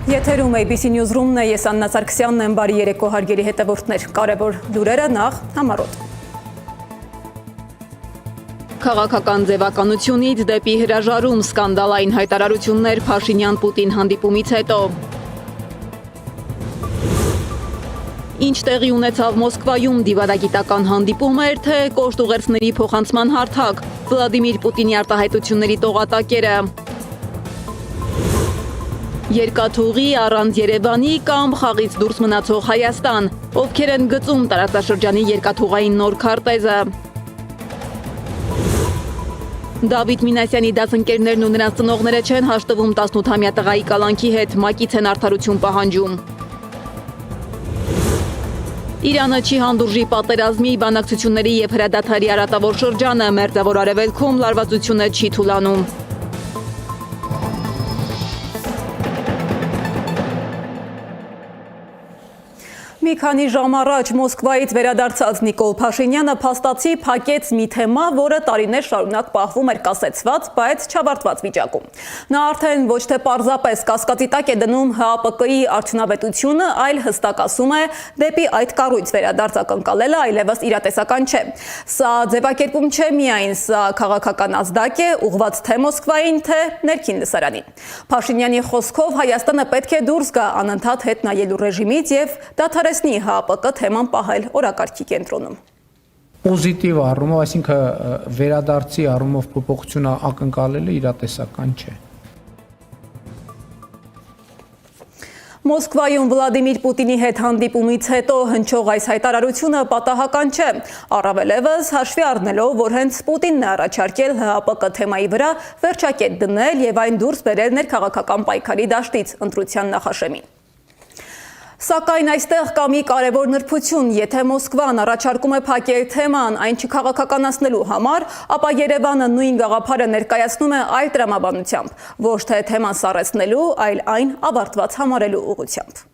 Եթերում ABC Newsroom-ն է, ես Աննա Սարգսյանն եմ, բարի երեկո հարգելի հետևորդներ, կարևոր լուրերը նախ համառոտ։ Քաղաքական ձևականությունից դեպի հրաժարում սկանդալային հայտարարություններ Փաշինյան-Պուտին հանդիպումից հետո։ Ինչ տեղի ունեցավ Մոսկվայում դիվանագիտական հանդիպում էր, թե կոշտ ուղերձների փոխանցման հարթակ, Վլադիմիր Պուտինի արտահայտությունների տողատակերը։ Երկաթուղի առանց Երևանի կամ խաղից դուրս մնացող Հայաստան, ովքեր են գծում տարածաշրջանի երկաթուղային նոր քարտեզը։ Դավիթ Մինասյանի դասընկերներն ու նրանց ծնողները չեն հաշտվում 18-ամյա տղայի կալանքի հետ, ՄԱԿ-ից են արդարություն պահանջում։ Իրանը չի հանդուրժի պատերազմի, բանակցությունների և հրադադարի արատավոր շրջանը, Մերձավոր Արևելքում լարվածությունը չի թուլանում։ Մի քանի ժամ առաջ Մոսկվայից վերադարձած Նիկոլ Փաշինյանը փաստացի փակեց մի թեմա, որը տարիներ շարունակ պահվում էր կասեցված, բայց չավարտված վիճակում։ Նա արդեն ոչ թե պարզապես կասկածի տակ է դնում ՀԱՊԿ-ի արդյունավետությունը, այլ հստակ ասում է, դեպի այդ կառույց վերադարձ ակնկալելը այլևս իրատեսական չէ։ Սա ձևակերպում չէ միայն, սա քաղաքական ազդակ է, ուղղված թե Մոսկվային, թե ներքին լսարանին։ Փաշինյանի խոսքով Հայաստանը պետք է դուրս գա անընդհատ հետ նայելու ռեժիմից եւ դադարեցնի ՀԱՊԿ թեման պահել օրակարգի կենտրոնում։ Պոզիտիվ առումով, այսինքն վերադարձի առումով փոփոխությունը ակնկալելը իրատեսական չէ։ Մոսկվայում Վլադիմիր Պուտինի հետ հանդիպումից հետո հնչող այս հայտարարությունը պատահական չէ, առավելևս հաշվի առնելով, որ հենց Պուտինն է առաջարկել ՀԱՊԿ թեմայի վրա վերջակետ դնել եւ այն դուրս բերել ներքաղաքական պայքարի դաշտից ընտրության նախաշեմին։ Սակայն այստեղ կա մի կարևոր նրբություն, եթե Մոսկվան առաջարկում է փակել թեման այն չքաղաքականացնելու համար, ապա Երևանը նույն գաղափարը ներկայացնում է այլ տրամաբանությամբ, ոչ թե թեման սառեցնելու, այլ այն ավարտված համարելու ուղղությամբ։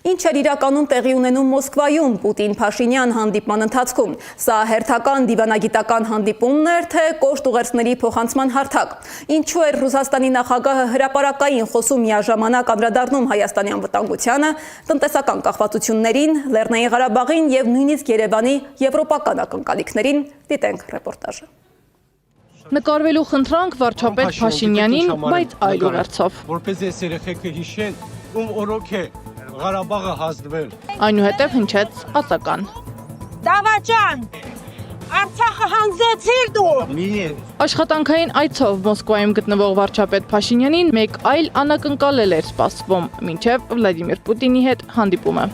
Ինչ էր իրականում տեղի ունենում Մոսկվայում Պուտին-Փաշինյան հանդիպման ընթացքում։ Սա հերթական դիվանագիտական հանդիպումն էր, թե կոշտ ուղերձների փոխանցման հարթակ։ Ինչու էր Ռուսաստանի նախագահը հրապարակային խոսում միաժամանակ անդրադառնում Հայաստանի անվտանգությանը, տնտեսական կախվածություններին, Լեռնային Ղարաբաղին եւ նույնիսկ Երևանի եվրոպական ակնկալիքներին, դիտենք ռեպորտաժը։ Նկարվելու խնդրանք վարչապետ Փաշինյանին, բայց այլ ուղերձով։ Որպես ես երեխեքը հիշեն, ում օրոք է Ղարաբաղը հազդվել։ Այնուհետև հնչեց ածական։ Դավաճան, Արցախը հանձեցիր դու։ Աշխատանքային այցով Մոսկվայում գտնվող վարչապետ Փաշինյանին մեկ այլ անակնկալել էր սպասվում, մինչև Վլադիմիր Պուտինի հետ հանդիպումը։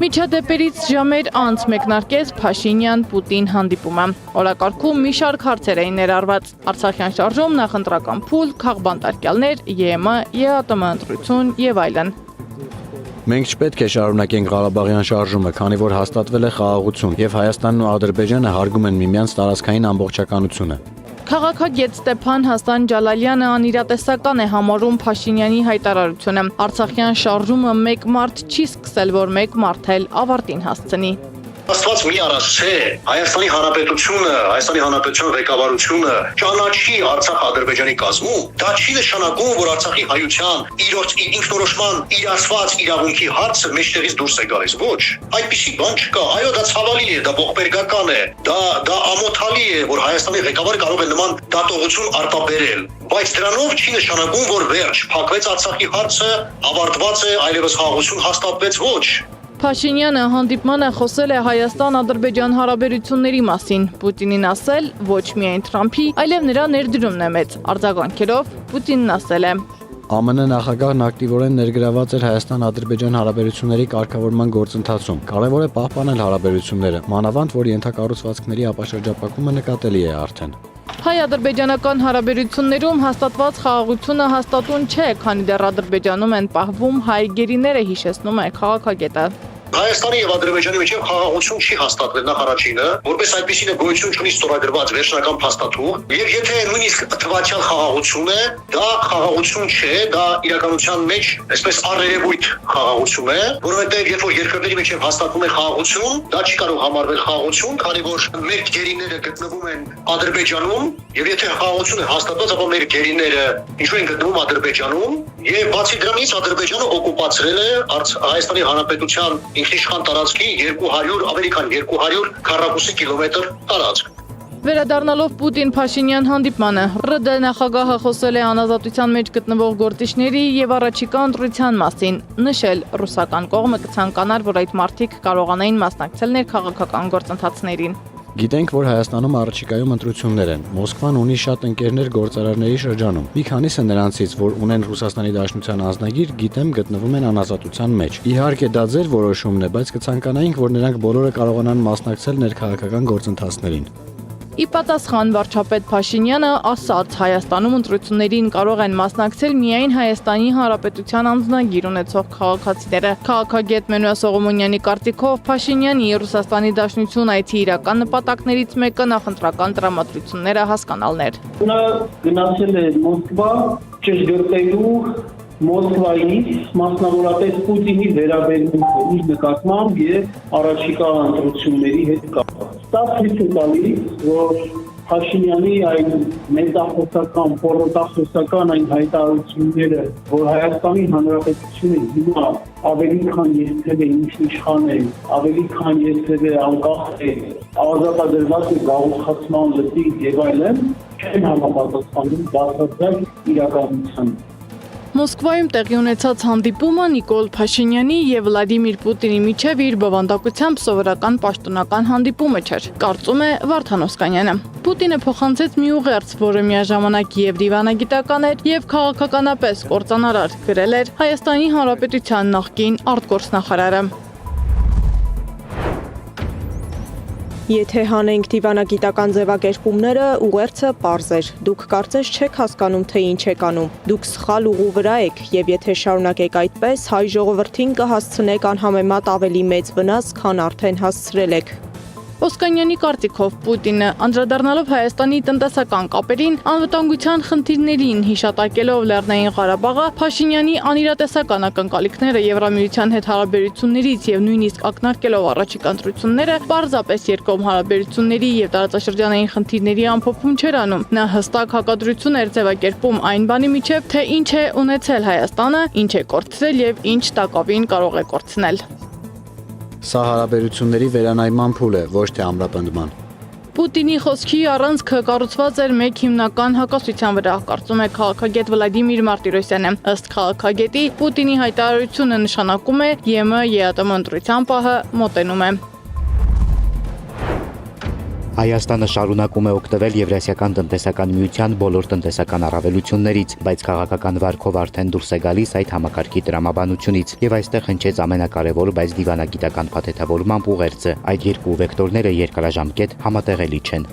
Միջադեպերից ժամեր անց մեկնարկեց Փաշինյան-Պուտին հանդիպումը։ Օրակարգում մի շարք հարցեր էին ներառված՝ Արցախյան շարժում, նախընտրական փուլ, քաղբանտարկյալներ, ԵՄ, ԵԱՏՄ ընտրություն եւ այլն։ Մենք չպետք է շարունակենք Ղարաբաղյան շարժումը, քանի որ հաստատվել է խաղաղություն եւ Հայաստանն ու Ադրբեջանը հարգում են միմյանց տարածքային ամբողջականությունը։ Քաղաքագետ Ստեփան Հասան Ջալալյանը անիրատեսական է համարում Փաշինյանի հայտարարությունը։ Արցախյան շարժումը մեկ մարդ չի սկսել, որ մեկ մարդ էլ ավարտին հասցնի։ Աստված մի արած չէ, Հայաստանի Հանրապետությունը, Հայաստանի Հանրապետության ղեկավարությունը ճանաչի Արցախ-Ադրբեջանի կազմում, դա չի նշանակում, որ Արցախի հայության ինքնորոշման իրացված իրավունքի հարցը մեջտեղից դուրս է գալիս, ոչ, այդպիսի բան չկա, այո, դա ցավալի է, դա ողբերգական է, դա ամոթալի է, որ Հայաստանի ղեկավարը կարող է նման դատողություն արտաբերել, բայց դրանով չի նշանակում, որ վերջ, փակվեց Արցախի հարցը, ավարտված է, այլևս խաղաղություն հաստատվեց, ոչ։ Փաշինյանը հանդիպմանը խոսել է Հայաստան-Ադրբեջան հարաբերությունների մասին, Պուտինին ասել ոչ միայն Թրամփի, այլև նրա ներդրումն է մեծ, արձագանքելով Պուտինն ասել է. ԱՄՆ նախագահն ակտիվորեն ներգրաված էր Հայաստան-Ադրբեջան հարաբերությունների կարգավորման գործընթացում։ Կարևոր է պահպանել հարաբերությունները, մանավանդ որ ենթակառուցվածքների ապաշրջապակումը նկատելի է արդեն։ Հայ-ադրբեջանական հարաբերություններում հաստատված խաղաղությունը հաստատուն չէ, քանի դեռ Ադրբեջանում են պահվում հայ գերիները, հիշեցնում է քաղաքագետը։ Հայաստանի եւ Ադրբեջանի միջեւ խաղաղություն չի հաստատվել նախ առաջինը, որպես այդպիսին գոյություն չունի ստորագրված վերջնական փաստաթուղթ, եւ եթե նույնիսկ թվացial խաղաղություն է, դա խաղաղություն չէ, դա իրականության մեջ այսպես առերևույթ խաղաղություն է, որովհետեւ երբ որ երկրների միջեւ հաստատվում է խաղաղություն, դա չի կարող համարվել խաղաղություն, քանի որ մեր գերիները գտնվում են Ադրբեջանում, եւ եթե խաղաղություն է հաստատված, ապա մեր գերիները ինչու են գտնվում Ադրբեջանում, եւ բացի դրանից Ադրբեջանը օկուպացրել է Հայաստանի Հանրապետության ինքնիշխան տարածքի 200 ավելի քան 200 քառակուսի կիլոմետր տարածք։ Վերադառնալով Պուտին-Փաշինյան հանդիպմանը, ՌԴ նախագահը խոսել է անազատության մեջ գտնվող գործիչների եւ առաջիկա ընտրության մասին, նշել ռուսական կողմը կցանկանար, որ այդ մարդիկ կարողանային մասնակցել ներքաղաքական գործընթացներին։ Գիտենք, որ Հայաստանում առաջիկայում ընտրություններ են։ Մոսկվան ունի շատ ընկերներ գործարարների շրջանում։ Մի քանիսը նրանցից, որ ունեն Ռուսաստանի Դաշնության անձնագիր, գիտեմ, գտնվում են անազատության մեջ։ Իհարկե դա ձեր որոշումն է, բայց կցանկանայինք, որ նրանք բոլորը կարողանան մասնակցել ներքաղաքական գործընթացներին։ Ի պատասխան վարչապետ Փաշինյանը ասաց, Հայաստանում ընտրություններին կարող են մասնակցել միայն Հայաստանի Հանրապետության անձնագիր ունեցող քաղաքացիները։ Քաղաքագետ Մենուա Սողոմոնյանի կարծիքով Փաշինյանի Ռուսաստանի Դաշնություն այցի իրական նպատակներից մեկը նախընտրական տրամադրությունները հասկանալն էր։ Նա գնացել է Մոսկվա ճշգրտելու Մոսկվայի մասնավորապես Պուտինի վերաբերմունքը իր նկատմամբ եւ առաջիկա ընտրությունների հետ կապված։ Դա ցույց է տալիս, որ Փաշինյանի այն մեծախոսական, պորոտախոսական այն հայտարարությունները, որ Հայաստանի Հանրապետությունը հիմա ավելի քան երբևէ ինքնիշխան է, ավելի քան երբևէ անկախ է, ազատագրված է գաղութացման լծիկ եւ այլն, չեն համապատասխանում բացարձակ իրականությանը։ Մոսկվայում տեղի ունեցած հանդիպումը Նիկոլ Փաշինյանի եւ Վլադիմիր Պուտինի միջև իր բովանդակությամբ սովորական պաշտոնական հանդիպումը չէր, կարծում է Վարդան Օսկանյանը։ Պուտինը փոխանցեց մի ուղերձ, որը միաժամանակ եւ դիվանագիտական էր, եւ քաղաքականապես կործանարար, գրել էր Հայաստանի Հանրապետության նախկին արտգործնախարարը։ Եթե հանենք դիվանագիտական ձևակերպումները, ուղերձը պարզ էր։ Դուք կարծես չեք հասկանում, թե ինչ եք անում։ Դուք սխալ ուղու վրա եք, եւ եթե շարունակեք այդպես, հայ ժողովրդին կհասցնեք անհամեմատ ավելի մեծ վնաս, քան արդեն հասցրել եք։ Օսկանյանի կարծիքով Պուտինը անդրադառնալով Հայաստանի տնտեսական կապերին, անվտանգության խնդիրներին հիշատակելով Լեռնային Ղարաբաղը, Փաշինյանի անիրատեսական ակնկալիքները Եվրամիության հետ հարաբերություններից եւ նույնիսկ ակնարկելով առաջիկա ընտրությունները, պարզապես երկկողմ հարաբերությունների եւ տարածաշրջանային խնդիրների ամփոփում չէր անում։ Նա հստակ հակադրություն էր ձևակերպում այն բանի միջև, թե ինչ է ունեցել Հայաստանը, ինչ է կորցրել եւ ինչ տակավին կարող է կորցնել։ Սա հարաբերությունների վերանայման փուլ է, ոչ թե ամրապնդման։ Պուտինի խոսքի առանցքը կառուցված էր մեկ հիմնական հակասության վրա, կարծում է քաղաքագետ Վլադիմիր Մարտիրոսյանը։ Ըստ քաղաքագետի, Պուտինի հայտարարությունը նշանակում է ԵՄ-ԵԱՏՄ ընտրության պահը մոտենում է։ Հայաստանը շարունակում է օգտվել Եվրասիական տնտեսական միության բոլոր տնտեսական առավելություններից, բայց քաղաքական վարկով արդեն դուրս է գալիս այդ համակարգի տրամաբանությունից, եւ այստեղ հնչեց ամենակարևոր, բայց դիվանագիտական փաթեթավորման ուղերձը։ Այդ երկու վեկտորները երկարաժամկետ համատեղելի չեն։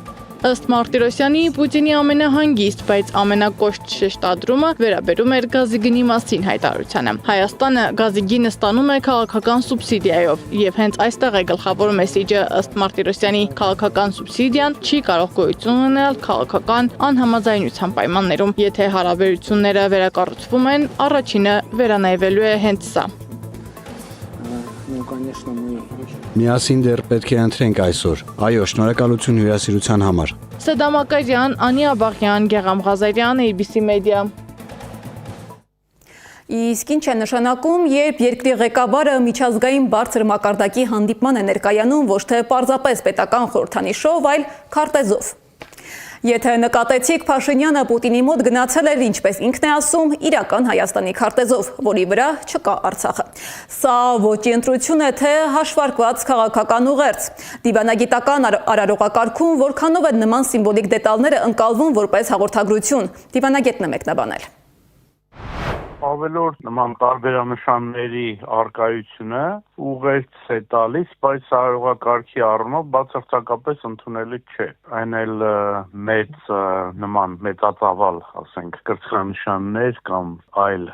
Ըստ Մարտիրոսյանի, Պուտինի ամենահանգիստ, բայց ամենակոշտ շեշտադրումը վերաբերում էր գազի գնի մասին հայտարարությանը։ Հայաստանը գազի գինը ստանում է քաղաքական սուբսիդիայով, եւ հենց այստեղ է գլխավոր մեսիջը, ըստ Մարտիրոսյանի, քաղաքական սուբսիդիան չի կարող գոյություն ունենալ քաղաքական անհամաձայնության պայմաններում։ Եթե հարաբերությունները վերակառուցվում են, առաջինը վերանայվելու է հենց սա։ Միասին դեռ պետք է ընտրենք այսօր։ Այո, շնորհակալություն հյուրասիրության համար։ Սեդամ Ակարյան, Անի Աբաղյան, Գեղամ Ղազարյան, ABC Media։ Իսկ ինչ է նշանակում, երբ երկրի ղեկավարը միջազգային բարձր մակարդակի հանդիպման է ներկայանում ոչ թե պարզապես պետական խորհրդանիշով, այլ քարտեզով։ Եթե նկատեցիք, Փաշինյանը Պուտինի մոտ գնացել էր, ինչպես ինքն է ասում, իրական Հայաստանի քարտեզով, որի վրա չկա Արցախը։ Սա ոչի ընտրություն է, թե հաշվարկված քաղաքական ուղերձ։ Դիվանագիտական արարողակարգում որքանով են նման սիմվոլիկ դետալները ընկալվում որպես հաղորդագրություն։ Դիվանագետն է մեկնաբանել։ Ավելորդ նման տարբերանշանների արկայությունը ուղերձ է տալիս, բայց սահարողակարգի առումով բացարձակապես ընդունելի չէ։ Այն էլ մեծ նման մեծածավալ, ասենք, կրծքանշաններ կամ այլ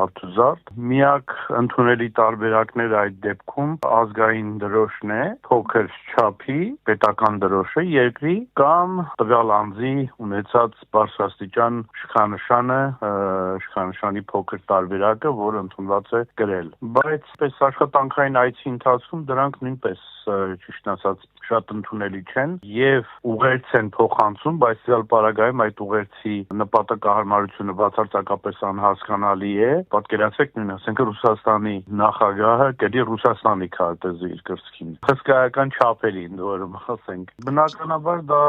արտուզարդ։ Միակ ընդունելի տարբերակները այդ դեպքում ազգային դրոշն է, փոքր չափի, պետական դրոշը երկրի կամ տվյալ անձի ունեցած բարձրաստիճան շքանշանի փոքր տարբերակը, որը ընդունված է գրել։ Բայց պես աշխատանքային այցի ընթացքում դրանք նույնպես ճիշտ ասած շատ ընդունելի չեն եւ ուղերձ են փոխանցում, բայց ցել պարագայում այդ ուղերձի նպատակահարմարությունը բացարձակապես անհասկանալի է։ Պատկերացրեք նույն, ասենք Ռուսաստանի նախագահը գրի Ռուսաստանի քարտեզը իր կրծքին։ Հսկայական չափերի ընդորում, ասենք։ Բնականաբար դա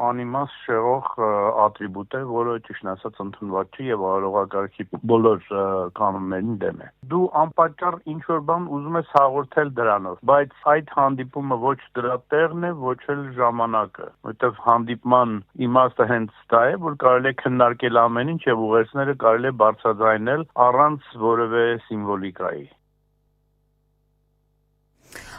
անիմաստ շեղող ատրիբուտ է, որը ճիշտ ասած ընդունված չի եւ արարողակարգի բոլոր կանոններին դեմ է։ Դու անպատճառ ինչ որ բան ուզում ես հաղորդել դրանով, բայց այդ հանդիպումը ոչ դրա տեղն է, ոչ էլ ժամանակը, որովհետև հանդիպման իմաստը հենց դա է, որ կարելի է քննարկել ամեն ինչ եւ ուղերձները կարելի է բարձրաձայնել առանց որևէ սիմվոլիկայի։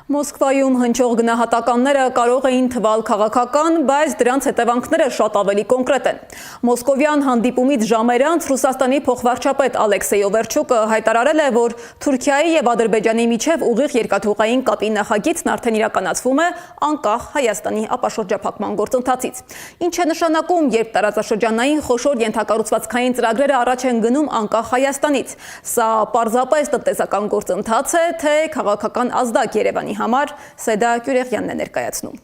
Մոսկվայում հնչող գնահատականները կարող էին թվալ քաղաքական, բայց դրանց հետևանքները շատ ավելի կոնկրետ են։ Մոսկովյան հանդիպումից ժամեր անց Ռուսաստանի փոխվարչապետ Ալեքսեյ Օվերչուկը հայտարարել է, որ Թուրքիայի եւ Ադրբեջանի միջև ուղիղ երկաթուղային կապի նախագիծն արդեն իրականացվում է անկախ Հայաստանի ապաշրջափակման գործընթացից։ Ինչ է նշանակում, երբ տարածաշրջանային խոշոր ենթակառուցվածքային ծրագրերը առաջ են գնում անկախ Հայաստանից։ Սա պարզապես տնտեսական գործընթաց է, թե քաղաքական ազդակ Երևանի համար, Սեդա Կյուրեղյանն է ներկայացնում։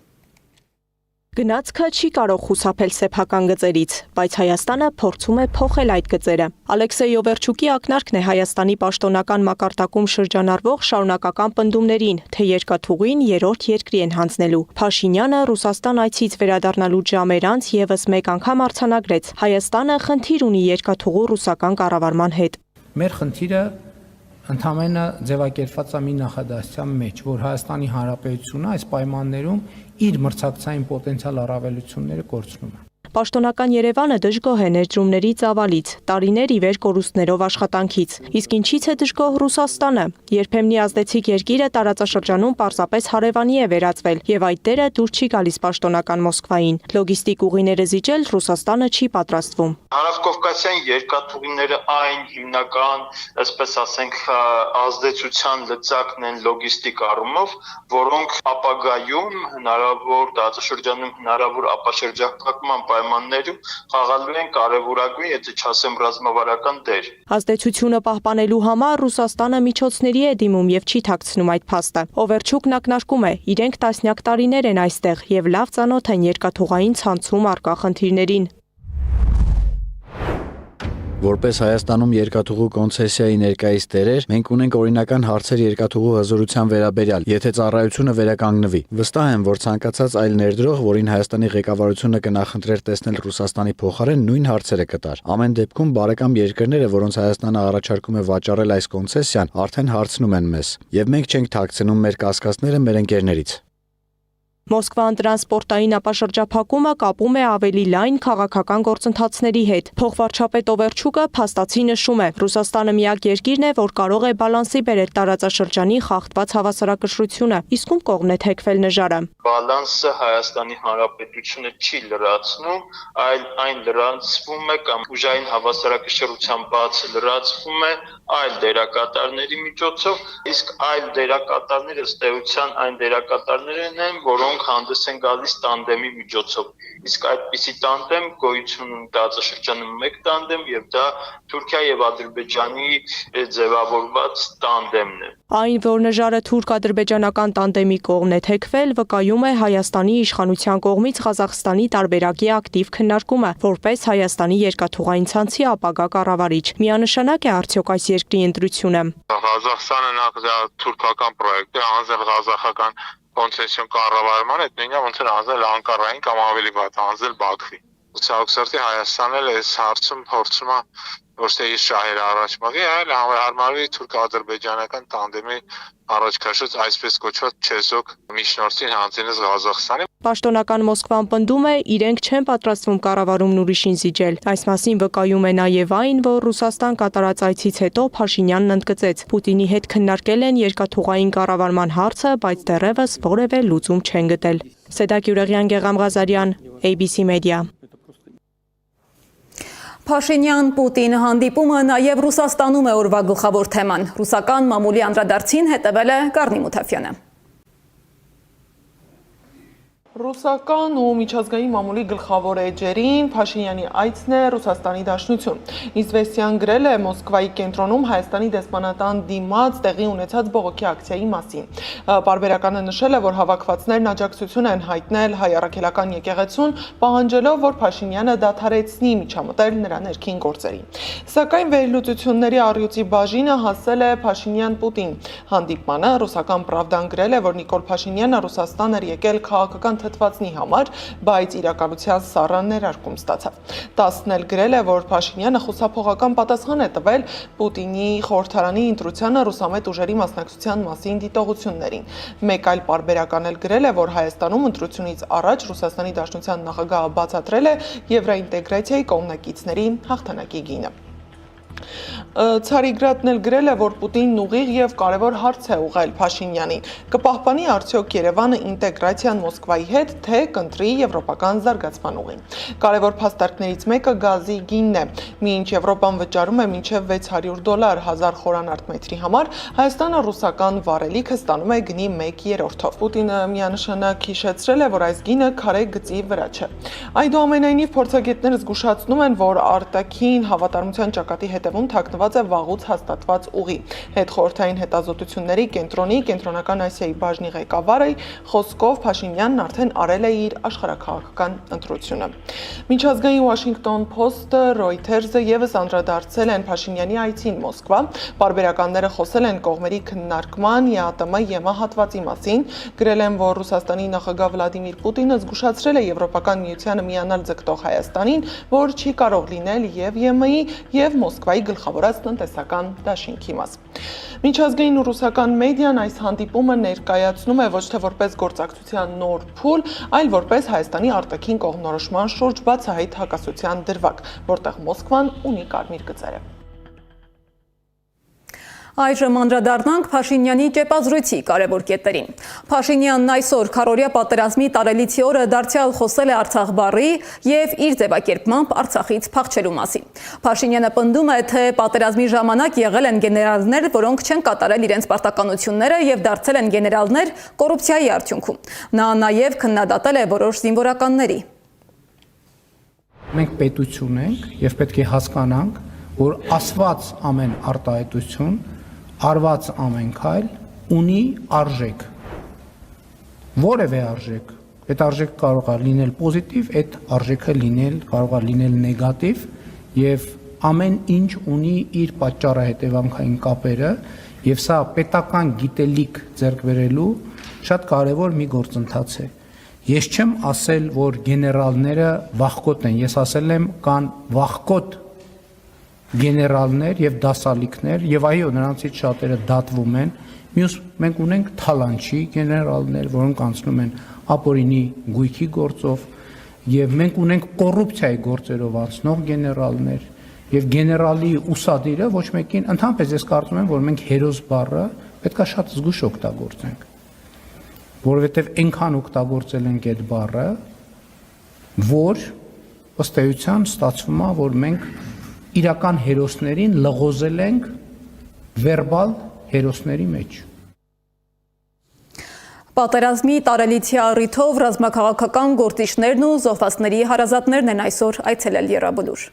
Գնացքը չի կարող խուսափել սեփական գծերից, բայց Հայաստանը փորձում է փոխել այդ գծերը։ Ալեքսեյ Օվերչուկի ակնարկն է Հայաստանի պաշտոնական մակարդակում շրջանառվող շարունակական պնդումներին, թե երկաթուղին երրորդ երկրի են հանձնելու։ Փաշինյանը Ռուսաստան այցից վերադառնալուց ժամեր անց եւս մեկ անգամ արձանագրեց. Հայաստանը խնդիր ունի երկաթուղու ռուսական կառավարման հետ։ Մեր խնդիրը ընդամենը ձևակերպված է մի նախադասության մեջ, որ Հայաստանի Հանրապետությունը այս պայմաններում իր մրցակցային պոտենցիալ առավելությունները կորցնում է։ Պաշտոնական Երևանը դժգոհ է ներդրումների ծավալից, տարիներ ի վեր կորուստներով աշխատանքից։ Իսկ ինչից է դժգոհ Ռուսաստանը։ Երբեմնի ազդեցիկ երկիրը տարածաշրջանում պարզապես հարևանի է վերածվել, եւ այդ դերը դուր չի գալիս պաշտոնական Մոսկվային։ Լոգիստիկ ուղիները զիջել Ռուսաստանը չի պատրաստվում։ Հարավկովկասյան երկաթուղիները այն հիմնական, այսպես ասենք, ազդեցության լծակն են լոգիստիկ առումով, որոնք ապագայում հնարավոր տարածաշրջանում հնարավոր ապաշրջափակման պայմաններում խաղալու են կարևորագույն, եթե չասեմ ռազմավարական դեր։ Ազդեցությունը պահպանելու համար Ռուսաստանը միջոցների է դիմում եւ չի թաքցնում այդ փաստը։ Օվերչուկն ակնարկում է, իրենք տասնյակ տարիներ են այստեղ եւ լավ ծանոթ են երկաթուղային ցանցում առկա խնդիրներին։ Որպես Հայաստանում երկաթուղու կոնցեսիայի ներկայիս տերեր, մենք ունենք օրինական հարցեր երկաթուղու հզորության վերաբերյալ, եթե ծառայությունը վերականգնվի։ Վստահ եմ, որ ցանկացած այլ ներդրող, որին Հայաստանի ղեկավարությունը կնախընտրեր տեսնել Ռուսաստանի փոխարեն, նույն հարցերը կտար։ Ամեն դեպքում բարեկամ երկրները, որոնց Հայաստանը առաջարկում է վաճառել այս կոնցեսիան, արդեն հարցնում են մեզ, եւ մենք չենք թաքցնում մեր կասկածները մեր ընկերներից։ Մոսկվան տրանսպորտային ապաշրջափակումը կապում է ավելի լայն քաղաքական գործընթացների հետ։ Փոխվարչապետ Օվերչուկը փաստացի նշում է, Ռուսաստանը միակ երկիրն է, որ կարող է բալանսի բերել տարածաշրջանի խախտված հավասարակշռությունը, իսկ ում կողմն է թեքվել նժարը։ Բալանսը Հայաստանի Հանրապետությունը չի լրացնում, այլ այն լրացվում է կամ ուժային հավասարակշռության բացը լրացվում է այլ դերակատարների միջոցով, իսկ այլ դերակատարները ըստ էության այն դերակատարներն են, որոնք հանդես են գալիս տանդեմի միջոցով։ Իսկ այդպիսի տանդեմ գոյություն ունի տարածաշրջանում մեկ տանդեմ եւ դա Թուրքիա եւ Ադրբեջանի ձևավորված տանդեմն է։ Այն, որ նժարը թուրք-ադրբեջանական տանդեմի կողմն է թեքվել, վկայում է Հայաստանի իշխանության կողմից Ղազախստանի տարբերակի ակտիվ քննարկումը, որպես Հայաստանի երկաթուղային ցանցի ապագա կառավարիչ։ Միանշանակ է արդյոք այս երկրի ընտրությունը։ Ղազախստանը նախ թուրքական պրոյեկտ է, հանձնել ղազախական կոնցեսիոն կառավարման հետ նույնիսկ ոնց էր հանձնել Անկարային կամ ավելի վատ հանձնել Բաքվի։ Ցավոքսերտի Հայաստանն էլ այս հարցում փորձում է ոչ թե իր շահերը առաջ մղի, այլ համարվի թուրք-ադրբեջանական տանդեմի առաջ քաշած այսպես կոչված չեզոք միջնորդին հանձնելս Ղազախստանի։ Պաշտոնական Մոսկվան պնդում է, իրենք չեն պատրաստվում կառավարումն ուրիշին զիջել։ Այս մասին վկայում է նաև այն, որ Ռուսաստան կատարած այցից հետո Փաշինյանն ընդգծեց. Պուտինի հետ քննարկել են երկաթուղային կառավարման հարցը, բայց դեռևս որևէ լուծում չեն գտել։ Սեդակ Յուրեղյան, Գեգամ Ղազարյան, ABC Media։ Փաշինյան-Պուտին հանդիպումը նաև Ռուսաստանում է օրվա գլխավոր թեման։ Ռուսական մամուլի անդրադարձին հետևել է Կարնի Մութաֆյանը։ Ռուսական ու միջազգային մամուլի գլխավոր էջերին Փաշինյանի այցն է Ռուսաստանի Դաշնություն։ Իզվեստիան գրել է Մոսկվայի կենտրոնում Հայաստանի դեսպանատան դիմաց տեղի ունեցած բողոքի ակցիայի մասին։ Պարբերականը նշել է, որ հավաքվածներն աջակցություն են հայտնել հայ առաքելական եկեղեցուն, պահանջելով, որ Փաշինյանը դադարեցնի միջամտել նրա ներքին գործերին։ Սակայն վերլուծությունների առյուծի բաժինը հասել է Փաշինյան-Պուտին հանդիպմանը։ Ռուսական Պրավդան գրել է, որ Նիկոլ Փաշինյանը Ռուսաստան էր եկել քաղաքական թթվածնի համար, բայց իրականության սառը ներարկում ստացավ։ ՏԱՍՍ-ն էլ գրել է, որ Փաշինյանը խուսափողական պատասխան է տվել Պուտինի խորհրդարանի ընտրությանը ռուսամետ ուժերի մասնակցության մասին դիտողություններին։ Մեկ այլ պարբերական էլ գրել է, որ Հայաստանում ընտրությունից առաջ Ռուսաստանի Դաշնության նախագահը բացատրել է եվրոինտեգրացիայի կողմնակիցների հաղթանակի գինը։ Ցարիգրադն էլ գրել է, որ Պուտինն ուղիղ եւ կարևոր հարց է ուղղել Փաշինյանին. կպահպանի արդյոք Երևանը ինտեգրացիան Մոսկվայի հետ, թե կընտրի եվրոպական զարգացման ուղին։ Կարևոր փաստարկներից մեկը գազի գինն է։ Մինչ Եվրոպան վճարում է մինչև $600 1000 խորանարդ մետրի համար, Հայաստանը ռուսական վառելիքը ստանում է գնի 1/3-ով։ Պուտինը միանշանակ հիշեցրել է, որ այս գինը քարե գծի վրա չէ։ Այնուամենայնիվ փորձագետները զգուշացնում են, որ արտաքին հավատարմության ճակատի հետևում թաքնված է վաղուց հաստատված ուղի։ Հետխորհրդային հետազոտությունների կենտրոնի Կենտրոնական Ասիայի բաժնի ղեկավարի խոսքով Փաշինյանն արդեն արել է իր աշխարհաքաղաքական ընտրությունը։ Միջազգային Washington Post-ը, Reuters-ը եւս անդրադարձել են Փաշինյանի այցին Մոսկվա։ Պարբերականները խոսել են կողմերի քննարկման ԵԱՏՄ-ԵՄ հատվածի մասին, գրել են, որ Ռուսաստանի նախագահ Վլադիմիր Պուտինը զգուշացրել է Եվրոպական միությանը միանալ ձգտող Հայաստանին, որ չի կարող լինել եւ ԵՄ-ի եւ Մոսկվայի գլխավորած տնտեսական դաշինքի մաս։ Միջազգային ու ռուսական մեդիան այս հանդիպումը ներկայացնում է ոչ թե որպես գործակցության նոր փուլ, այլ որպես Հայաստանի արտաքին կողմնորոշման շուրջ բացահայտ հակասության դրվագ, որտեղ Մոսկվան ունի կարմիր գծերը։ Այժմ անդրադառնանք Փաշինյանի ճեպազրույցի կարևոր կետերին։ Փաշինյանն այսօր քառօրյա պատերազմի տարելիցի օրը դարձյալ խոսել է Արցախ բառի եւ իր ձևակերպմամբ Արցախից փախչելու մասին։ Փաշինյանը պնդում է, թե պատերազմի ժամանակ եղել են գեներալներ, որոնք չեն կատարել իրենց պարտականությունները եւ դարձել են գեներալներ կոռուպցիայի արդյունքում։ Նա նաեւ քննադատել է որոշ զինվորականների։ Մենք պետություն ենք եւ պետք է հասկանանք, որ ասված ամեն արտահայտություն արված ամեն քայլ ունի արժեք, որևէ արժեք, այդ արժեքը կարող է լինել պոզիտիվ, այդ արժեքը կարող է լինել նեգատիվ եւ ամեն ինչ ունի իր պատճառը հետևանքային կապերը եւ սա պետական գիտելիք ձեռք բերելու շատ կարեւոր մի գործընթաց է։ Ես չեմ ասել, որ գեներալները վախկոտ են, ես ասել եմ կան վախկոտ գեներալներ եւ դասալիքներ եւ այո նրանցից շատերը դատվում են մյուս մենք ունենք թալանչի գեներալներ որոնք անցնում են ապօրինի գույքի գործով եւ մենք ունենք կոռուպցիայի գործերով անցնող գեներալներ եւ գեներալի ուսադիրը ոչ մեկին ընդհանրապես ես կարծում եմ որ մենք հերոս բառը պետքա շատ զգուշ օգտագործենք որովհետեւ այնքան օգտագործել ենք այդ բառը որ ըստ էության ստացվում է որ մենք իրական հերոսներին լղոզել ենք վերբալ հերոսների մեջ։ Պատերազմի տարելիցի առիթով ռազմաքաղաքական գործիչներն ու զոհվածների հարազատներն են այսօր այցելել Եռաբլուր։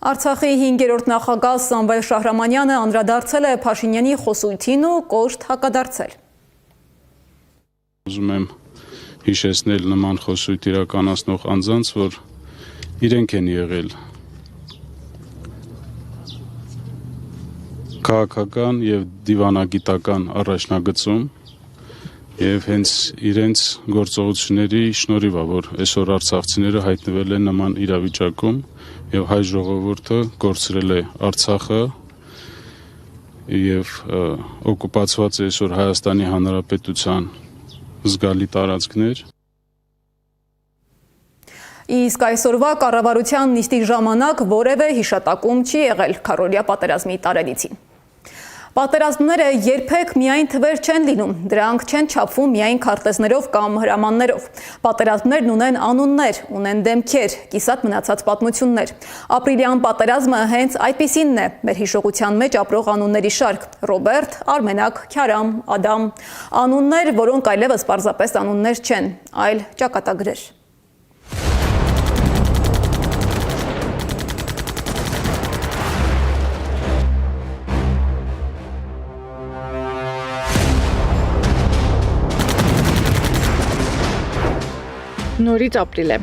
Արցախի 5-րդ նախագահ Սամվել Շահրամանյանը անդրադարձել է Փաշինյանի խոսույթին ու կոշտ հակադարձել։ Ուզում եմ հիշեցնել նման խոսույթ իրականացնող անձանց, որ իրենք են եղել քաղաքական եւ դիվանագիտական առաջնագծում եւ հենց իրենց գործողությունների շնորհիվ է, որ այսօր արցախցիները հայտնվել են նման իրավիճակում եւ հայ ժողովուրդը կորցրել է Արցախը եւ օկուպացված է այսօր Հայաստանի Հանրապետության զգալի տարածքներ։ Իսկ այսօրվա կառավարության նիստի ժամանակ որևէ հիշատակում չի եղել քառօրյա պատերազմի տարելիցին։ Պատերազմները երբեք միայն թվեր չեն լինում, դրանք չեն չափվում միայն քարտեզներով կամ հրամաններով։ Պատերազմներն ունեն անուններ, ունեն դեմքեր, կիսատ մնացած պատմություններ։ Ապրիլյան պատերազմը հենց այդպիսինն է, մեր հիշողության մեջ ապրող անունների շարք՝ Ռոբերտ, Արմենակ, Քյարամ, Ադամ, անուններ, որոնք այլևս պարզապես անուններ չեն, այլ ճակատագրեր։ Նորից ապրիլ է։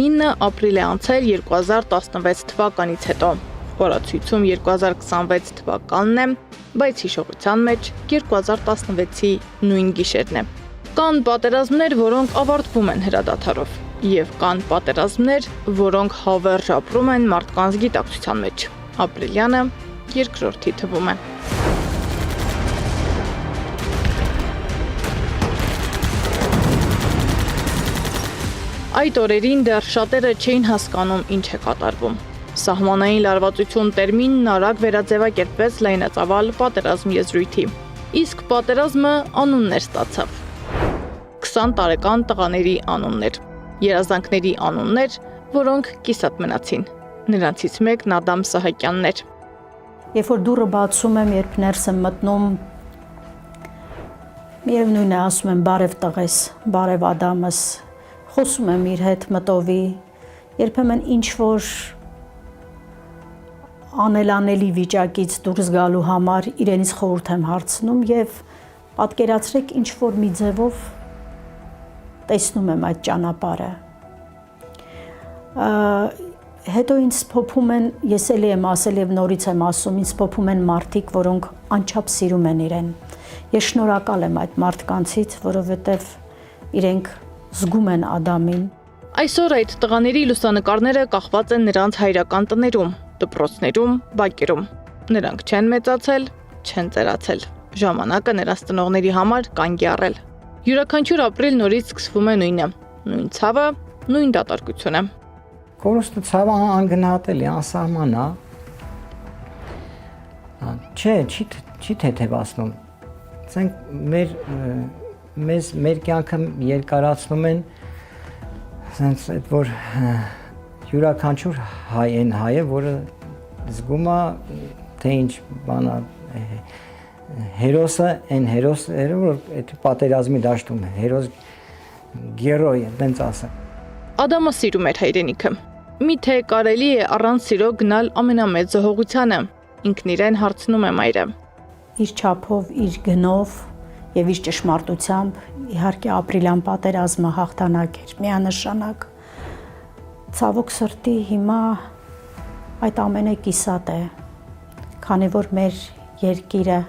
9 ապրիլ է անցել 2016 թվականից հետո։ Օրացույցում 2026 թվականն է, բայց հիշողության մեջ 2016-ի նույն գիշերն է։ Կան պատերազմներ, որոնք ավարտվում են հրադադարով, եւ կան պատերազմներ, որոնք հավերժ ապրում են մարդկանց գիտակցության մեջ։ Ապրիլյանը երկրորդի թվում է։ Այդ օրերին դեռ շատերը չէին հասկանում ինչ է կատարվում։ Սահմանային լարվածություն տերմինն արագ վերաձևակերպվեց լայնածավալ պատերազմ եզրույթի։ Իսկ պատերազմը անուններ ստացավ։ 20 տարեկան տղաների անուններ, երազանքների անուններ, որոնք կիսատ մնացին։ Նրանցից մեկն Ադամ Սահակյանն էր։ Երբ որ դուռը բացում եմ, երբ ներս եմ մտնում, միևնույն է ասում եմ բարև տղես, բարև Ադամս, խոսում եմ իր հետ մտովի, երբեմն ինչ-որ անելանելի վիճակից դուրս գալու համար իրենից խորհուրդ եմ հարցնում եւ պատկերացրեք ինչ-որ մի ձևով տեսնում եմ այդ ճանապարհը։ Հետո ինձ փոփում են, ես էլի եմ ասել եւ նորից եմ ասում, ինձ փոփում են մարդիկ, որոնք անչափ սիրում են իրեն։ Ես շնորհակալ եմ այդ մարդկանցից, որովհետեւ իրենք զգում են Ադամին։ Այսօր այդ տղաների լուսանկարները կախված են նրանց հայրական տներում, դպրոցներում, բակերում։ Նրանք չեն մեծացել, չեն ծերացել։ Ժամանակը նրանց ծնողների համար կանգ է առել։ Յուրաքանչյուր ապրիլ նորից սկսվում է նույնը, նույն ցավը, նույն դատարկությունը։ Կորուստը ցավը անգնահատելի, անսահման է։ Չէ, չի թեթևացնում։ Ասենք մեր կյանքը երկարացնում են sense այդ որ յուրաքանչյուր հայ են հայը, որը զգում է թե ինչ բան է հերոսը, այն հերոսը, որ այդ պատերազմի դաշտում է, հերոս գերոյ, տենց ասեմ։ Ադամը սիրում էր հայրենիքը։ Միթե կարելի է առանց սիրո գնալ ամենամեծ զոհողությանը։ Ինքն իրեն հարցնում է մայրը։ Իր չափով, իր գնով եւ իր ճշմարտությամբ իհարկե ապրիլյան պատերազմը հաղթանակ էր, միանշանակ։ Ցավոք սրտի հիմա այդ ամենը կիսատ է, քանի որ մեր երկիրը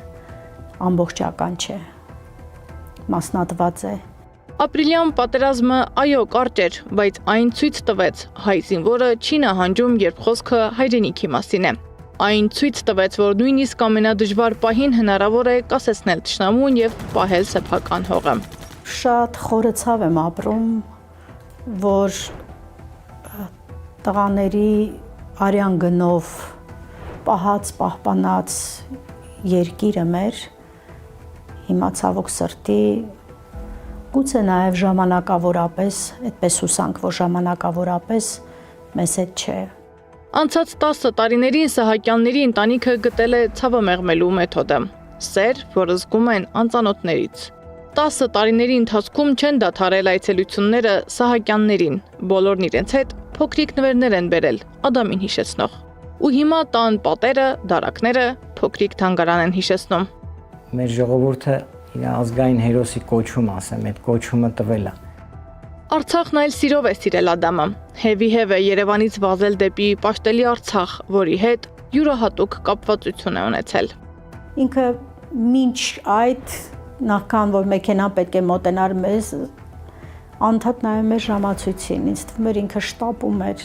ամբողջական չէ, մասնատված է։ Ապրիլյան պատերազմը այո կարճ էր, բայց այն ցույց տվեց հայ զինվորը չի նահանջում, երբ խոսքը հայրենիքի մասին է։ Այն ցույց տվեց, որ նույնիսկ ամենադժվար պահին հնարավոր է կասեցնել թշնամուն եւ պահել սեփական հողը։ Շատ խորը ցավ եմ ապրում, որ տղաների արյան գնով պահած, պահպանած երկիրը մեր հիմա ցավոք սրտի գուցե նաև ժամանակավորապես, այդպես հուսանք, որ ժամանակավորապես մեզ հետ չէ։ Անցած 10 տարիներին Սահակյանների ընտանիքը գտել է ցավը մեղմելու մեթոդը՝ սեր, որը զգում են անծանոթներից։ 10 տարիների ընթացքում չեն դադարել այցելությունները Սահակյաններին, բոլորն իրենց հետ փոքրիկ նվերներ են բերել, Ադամին հիշեցնող։ Ու հիմա տան պատերը, դարակները փոքրիկ թանգարան են հիշեցնում։ Մեր ժողովուրդը իր ազգային հերոսի կոչում, ասեմ, այդ կոչումը տվել է։ Արցախն այլ սիրով է սիրել Ադամը։ Հեվի Երևանից վազել դեպի Պաշտելի Արցախ, որի հետ յուրահատուկ կապվածություն է ունեցել։ Ինքը մինչ այդ նախքան որ մեքենան պետք է մոտենար մեզ, անդադ նայում էր ժամացույցին, ինձ թվում էր ինքը շտապում էր,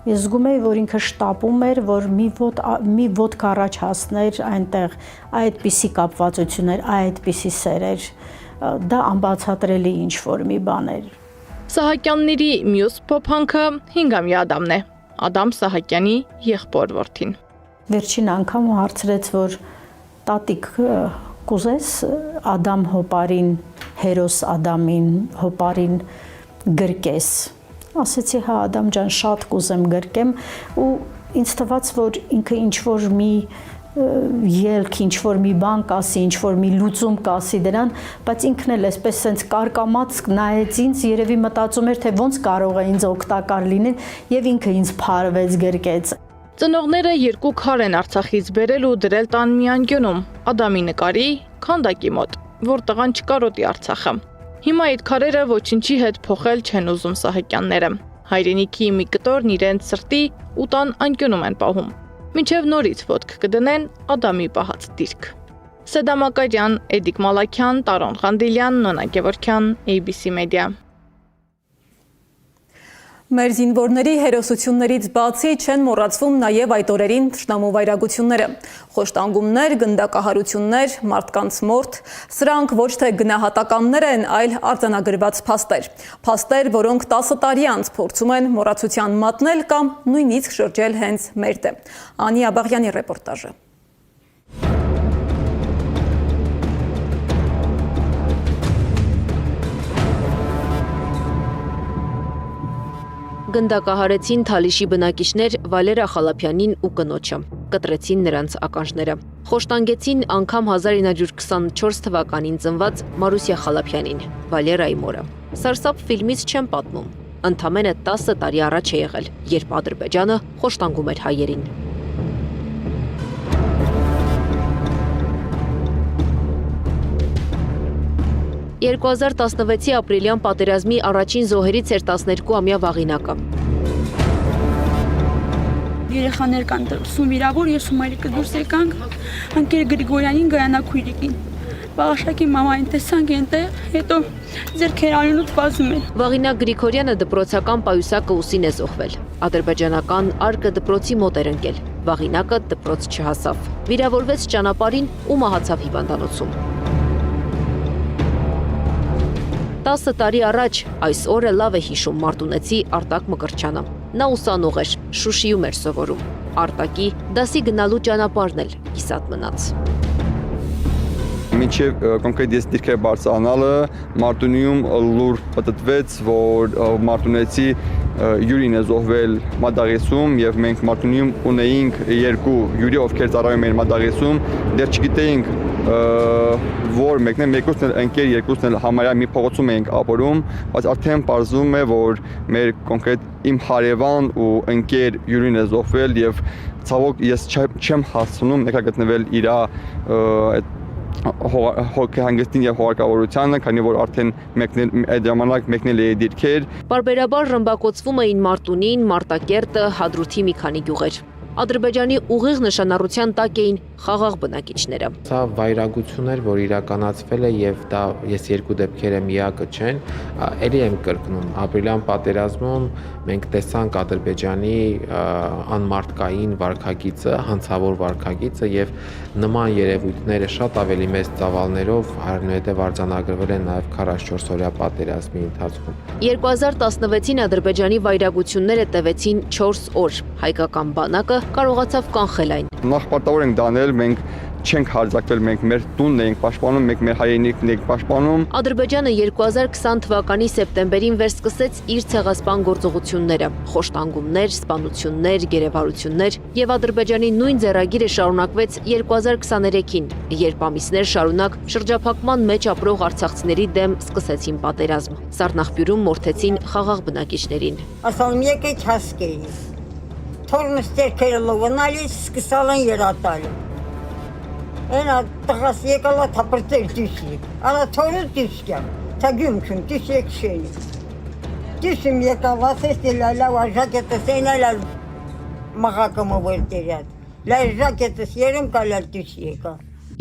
ես զգում էի, որ ինքը շտապում էր, որ մի ոտք առաջ հասներ այնտեղ, այդպիսի կապվածություն էր, այդպիսի սեր էր, դա անբացատրելի ինչ-որ մի բան էր։ Սահակյանների մյուս փոփանքը 5-ամյա Ադամն է, Ադամ Սահակյանի եղբոր որդին։ Վերջին անգամ հարցրեց, որ տատիկ կուզես Ադամ Հոպարին, հերոս Ադամին, Հոպարին գրկես։ Ասեցի, հա Ադամ ջան, շատ կուզեմ գրկեմ ու ինձ թվաց, որ ինքը ինչ-որ մի ելք, ինչ-որ մի բան կասի, ինչ-որ մի լուծում կասի դրան, բայց ինքն էլ էսպես սենց կարկամած նայեց ինձ, երևի մտածում էր, թե ոնց կարող է ինձ օգտակար լինել եւ ինքը ինձ փարվեց, գրկեց։ Ծնողները 2 քար են Արցախից բերել ու դրել տան մի անկյունում, Ադամի նկարի քանդակի մոտ, որ տղան չկարոտի Արցախը։ Հիմա այդ քարերը ոչինչի հետ փոխել չեն ուզում Սահակյանները։ Հայրենիքի մի կտորն իրենց սրտի ու տան անկյունում են պահում։ Մինչև նորից ոտք կդնեն Ադամի պահած դիրք։ Սեդա Մակարյան, Էդիկ Մալաքյան, Տարոն Ղանդիլյան, Նոնա Գևորգյան, ABC Media։ Մեր զինվորների հերոսություններից բացի չեն մոռացվում նաև այդ օրերին թշնամու վայրագությունները, խոշտանգումներ, գնդակահարություններ, մարդկանց մորթ, սրանք ոչ թե գնահատականներ են, այլ արձանագրված փաստեր, որոնք 10 տարի անց փորձում են մոռացության մատնել կամ նույնիսկ շրջել հենց մեր դեմ։ Անի Աբաղյանի ռեպորտաժը։ Գնդակահարեցին Թալիշի բնակիչներ Վալերա Խալափյանին ու կնոջը, կտրեցին նրանց ականջները։ Խոշտանգեցին անգամ 1924 թվականին ծնված Մարուսյա Խալափյանին, Վալերայի մորը։ Սարսափ ֆիլմից չեմ պատմում։ Ընդամենը 10 տարի առաջ է եղել, երբ Ադրբեջանը խոշտանգում էր հայերին։ 2016-ի ապրիլյան պատերազմի առաջին զոհերից էր 12-ամյա Վաղինակը։ Երեխաներ կան դրսում վիրավոր, ես ու մայրիկը դուրս եկանք, ընկեր Գրիգորյանին գայանաքույրիկին։ Բաղաշակի մամային տեսանք այնտեղ, հետո ձեռքեր անունուց վազում են։ Վաղինակ Գրիգորյանը դպրոցական պայուսակը ուսին է զոհվել։ Ադրբեջանական արկը դպրոցի մոտ էր ընկել։ Վաղինակը դպրոց չհասավ։ Վիրավորվեց ճանապարհին ու մահացավ հիվանդանոցում։ 10 տարի առաջ այս օրը լավ է հիշում մարտունեցի Արտակ Մկրտչյանը։ Նա ուսանող էր, Շուշիում էր սովորում։ Արտակի դասի գնալու ճանապարհն էլ կիսատ մնաց։ Մինչև կոնկրետ ես դիրքեր բարձրանալը Մարտունիում լուր պատտվեց, որ մարտունեցի յուրին է զոհվել Մադաղեսում եւ մենք Մարտունիում ունեինք 2 յուրի, ովքեր ծառայում էին Մադաղեսում, դեռ չգիտեինք որ մեկն է, մեկուսն էլ ընկեր, երկուսն էլ համարյա մի փողոցում էինք ապրում, բայց արդեն պարզվում է, որ մեր կոնկրետ իմ հարևան ու ընկեր յուրին է զոհվել եւ ցավոք ես չեմ հասցնում ներկա գտնվել իր հոգեհանգստին եւ հոգավորությանը, քանի որ արդեն այդ ժամանակ մեկնել է դիրքեր։ Բարբերաբար ռմբակոծվում էին Մարտունին, Մարտակերտը, Հադրութի մի քանի գյուղեր։ Ադրբեջանի ուղիղ նշանառության տակ էին խաղաղ բնակիչները։ Սա վայրագություն էր, որ իրականացվել է եւ դա ես 2 դեպքերը միակը չեն, ելի եմ կրկնում, ապրիլյան պատերազմում մենք տեսանք Ադրբեջանի անմարտկային վարքագիծը, հանցավոր վարքագիծը եւ նման երևույթները շատ ավելի մեծ ծավալներով այնուհետև արձանագրվել են նաեւ 44-օրյա պատերազմի ընթացքում։ 2016-ին Ադրբեջանի վայրագությունները տևեցին 4 օր։ Հայկական բանակը կարողացավ կանխել այն։ Նախ պարտավոր ենք դանել, մենք չենք հարձակվել, մենք մեր տունն ենք պաշտպանում, մենք մեր հայրենիքն ենք պաշտպանում։ Ադրբեջանը 2020 թվականի սեպտեմբերին վերսկսեց իր ցեղասպան գործողությունները, խոշտանգումներ, սպանություններ, գերեվարություններ եւ Ադրբեջանի նույն ձեռագիրը շարունակվեց 2023-ին, երբ ամիսներ շարունակ շրջափակման մեջ ապրող արցախցիների դեմ սկսեցին պատերազմ։ Սառնախբյուրում մորթեցին խաղաղ բնակիչներին։ Ասում եկեք հասկեի։ Թորնս ձերքերը լողանալիս սկսալ են երատալ։ Այնա տղաս եկալա թապրտել դիշի, արա թորս դիշկյամ, թագյում քյում դիշ եկ շեի։ Դիշում եկավ, ասես լավ ժակետս այնալ մաղակամը որ դերած։ Լավ ժակետս երում կալալ դիշ եկա։